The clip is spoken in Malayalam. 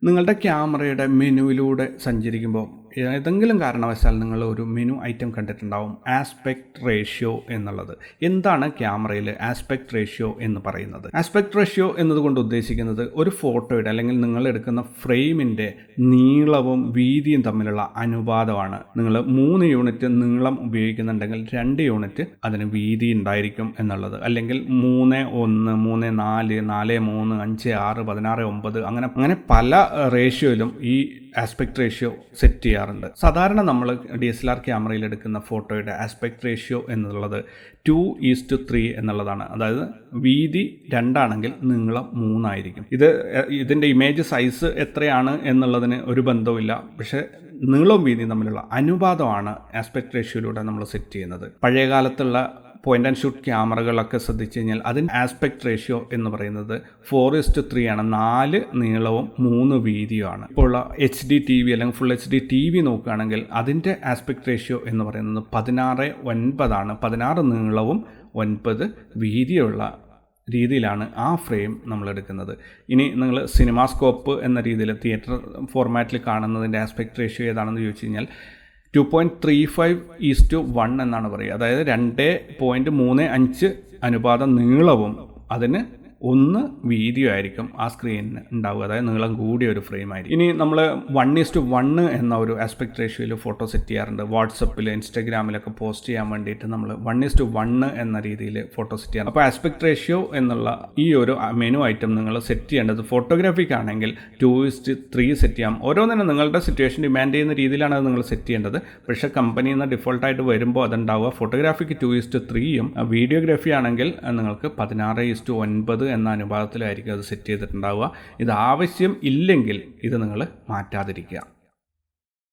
നിങ്ങളുടെ ക്യാമറയുടെ മെനുവിലൂടെ സഞ്ചരിക്കുമ്പോൾ ഏതെങ്കിലും കാരണവശാൽ നിങ്ങൾ ഒരു മെനു ഐറ്റം കണ്ടിട്ടുണ്ടാവും, ആസ്പെക്ട് റേഷ്യോ എന്നുള്ളത്. എന്താണ് ക്യാമറയിൽ ആസ്പെക്ട് റേഷ്യോ എന്ന് പറയുന്നത്? ആസ്പെക്ട് റേഷ്യോ എന്നതുകൊണ്ട് ഉദ്ദേശിക്കുന്നത് ഒരു ഫോട്ടോയുടെ അല്ലെങ്കിൽ നിങ്ങൾ എടുക്കുന്ന ഫ്രെയിമിൻ്റെ നീളവും വീതിയും തമ്മിലുള്ള അനുപാതമാണ്. നിങ്ങൾ 3 യൂണിറ്റ് നീളം ഉപയോഗിക്കുന്നുണ്ടെങ്കിൽ 2 യൂണിറ്റ് അതിന് വീതി ഉണ്ടായിരിക്കും എന്നുള്ളത്. അല്ലെങ്കിൽ 3:1, 3:4, 4:3, 5:6, 16:9 അങ്ങനെ പല റേഷ്യോയിലും ഈ ആസ്പെക്ട് റേഷ്യോ സെറ്റ് ചെയ്യാറുണ്ട്. സാധാരണ നമ്മൾ DSLR ക്യാമറയിൽ എടുക്കുന്ന ഫോട്ടോയുടെ ആസ്പെക്ട് റേഷ്യോ എന്നുള്ളത് 2:3 എന്നുള്ളതാണ്. അതായത് വീതി 2 ആണെങ്കിൽ നീളം 3 ആയിരിക്കും. ഇതിൻ്റെ ഇമേജ് സൈസ് എത്രയാണ് എന്നുള്ളതിന് ഒരു ബന്ധവുമില്ല. പക്ഷേ നീളവും വീതിയും തമ്മിലുള്ള അനുപാതമാണ് ആസ്പെക്ട് റേഷ്യോയിലൂടെ നമ്മൾ സെറ്റ് ചെയ്യുന്നത്. പഴയ കാലത്തുള്ള പോയിന്റ് ആൻഡ് ഷൂട്ട് ക്യാമറകളൊക്കെ ശ്രദ്ധിച്ചു കഴിഞ്ഞാൽ അതിൻ്റെ ആസ്പെക്ട് റേഷ്യോ എന്ന് പറയുന്നത് 4:3 ആണ്. 4 നീളവും 3 വീതിയുമാണ്. ഇപ്പോൾ ഉള്ള HD TV അല്ലെങ്കിൽ ഫുൾ HD TV നോക്കുകയാണെങ്കിൽ അതിൻ്റെ ആസ്പെക്ട് റേഷ്യോ എന്ന് പറയുന്നത് 16:9 ആണ്. 16 നീളവും 9 വീതിയുള്ള രീതിയിലാണ് ആ ഫ്രെയിം നമ്മൾ എടുക്കുന്നത്. ഇനി നിങ്ങൾ സിനിമാസ്കോപ്പ് എന്ന രീതിയിൽ തിയേറ്റർ ഫോർമാറ്റിൽ കാണുന്നതിൻ്റെ ആസ്പെക്ട് റേഷ്യോ ഏതാണെന്ന് ചോദിച്ചു കഴിഞ്ഞാൽ 2.35:1 എന്നാണ് പറയുക. അതായത് 2.35 അനുപാതം നീളവും അതിന് 1 വീതിയുമായിരിക്കും ആ സ്ക്രീനിന് ഉണ്ടാവുക. അതായത് നീളം കൂടിയ ഒരു ഫ്രെയിം ആയിരിക്കും. ഇനി നമ്മൾ 1:1 എന്ന ഒരു ആസ്പെക്ട് റേഷ്യോയിൽ ഫോട്ടോ സെറ്റ് ചെയ്യാറുണ്ട്. വാട്സപ്പിൽ, ഇൻസ്റ്റാഗ്രാമിലൊക്കെ പോസ്റ്റ് ചെയ്യാൻ വേണ്ടിയിട്ട് നമ്മൾ 1:1 എന്ന രീതിയിൽ ഫോട്ടോ സെറ്റ് ചെയ്യാറ്. അപ്പോൾ ആസ്പെക്ട് റേഷ്യോ എന്നുള്ള ഈ ഒരു മെനു ഐറ്റം നിങ്ങൾ സെറ്റ് ചെയ്യേണ്ടത് ഫോട്ടോഗ്രാഫിക്കാണെങ്കിൽ 2:3 സെറ്റ് ചെയ്യാം. ഓരോന്നിനും നിങ്ങളുടെ സിറ്റുവേഷൻ ഡിമാൻഡ് ചെയ്യുന്ന രീതിയിലാണ് അത് നിങ്ങൾ സെറ്റ് ചെയ്യേണ്ടത്. പക്ഷേ കമ്പനിയിൽ നിന്ന് ഡിഫോൾട്ടായിട്ട് വരുമ്പോൾ അതുണ്ടാവുക ഫോട്ടോഗ്രാഫിക്ക് 2:3യും വീഡിയോഗ്രാഫി ആണെങ്കിൽ നിങ്ങൾക്ക് 16:9 എന്ന അനുപാതത്തിലായിരിക്കും അത് സെറ്റ് ചെയ്തിട്ടുണ്ടാവുക. ഇത് ആവശ്യം ഇല്ലെങ്കിൽ ഇത് നിങ്ങൾ മാറ്റാതിരിക്കുക.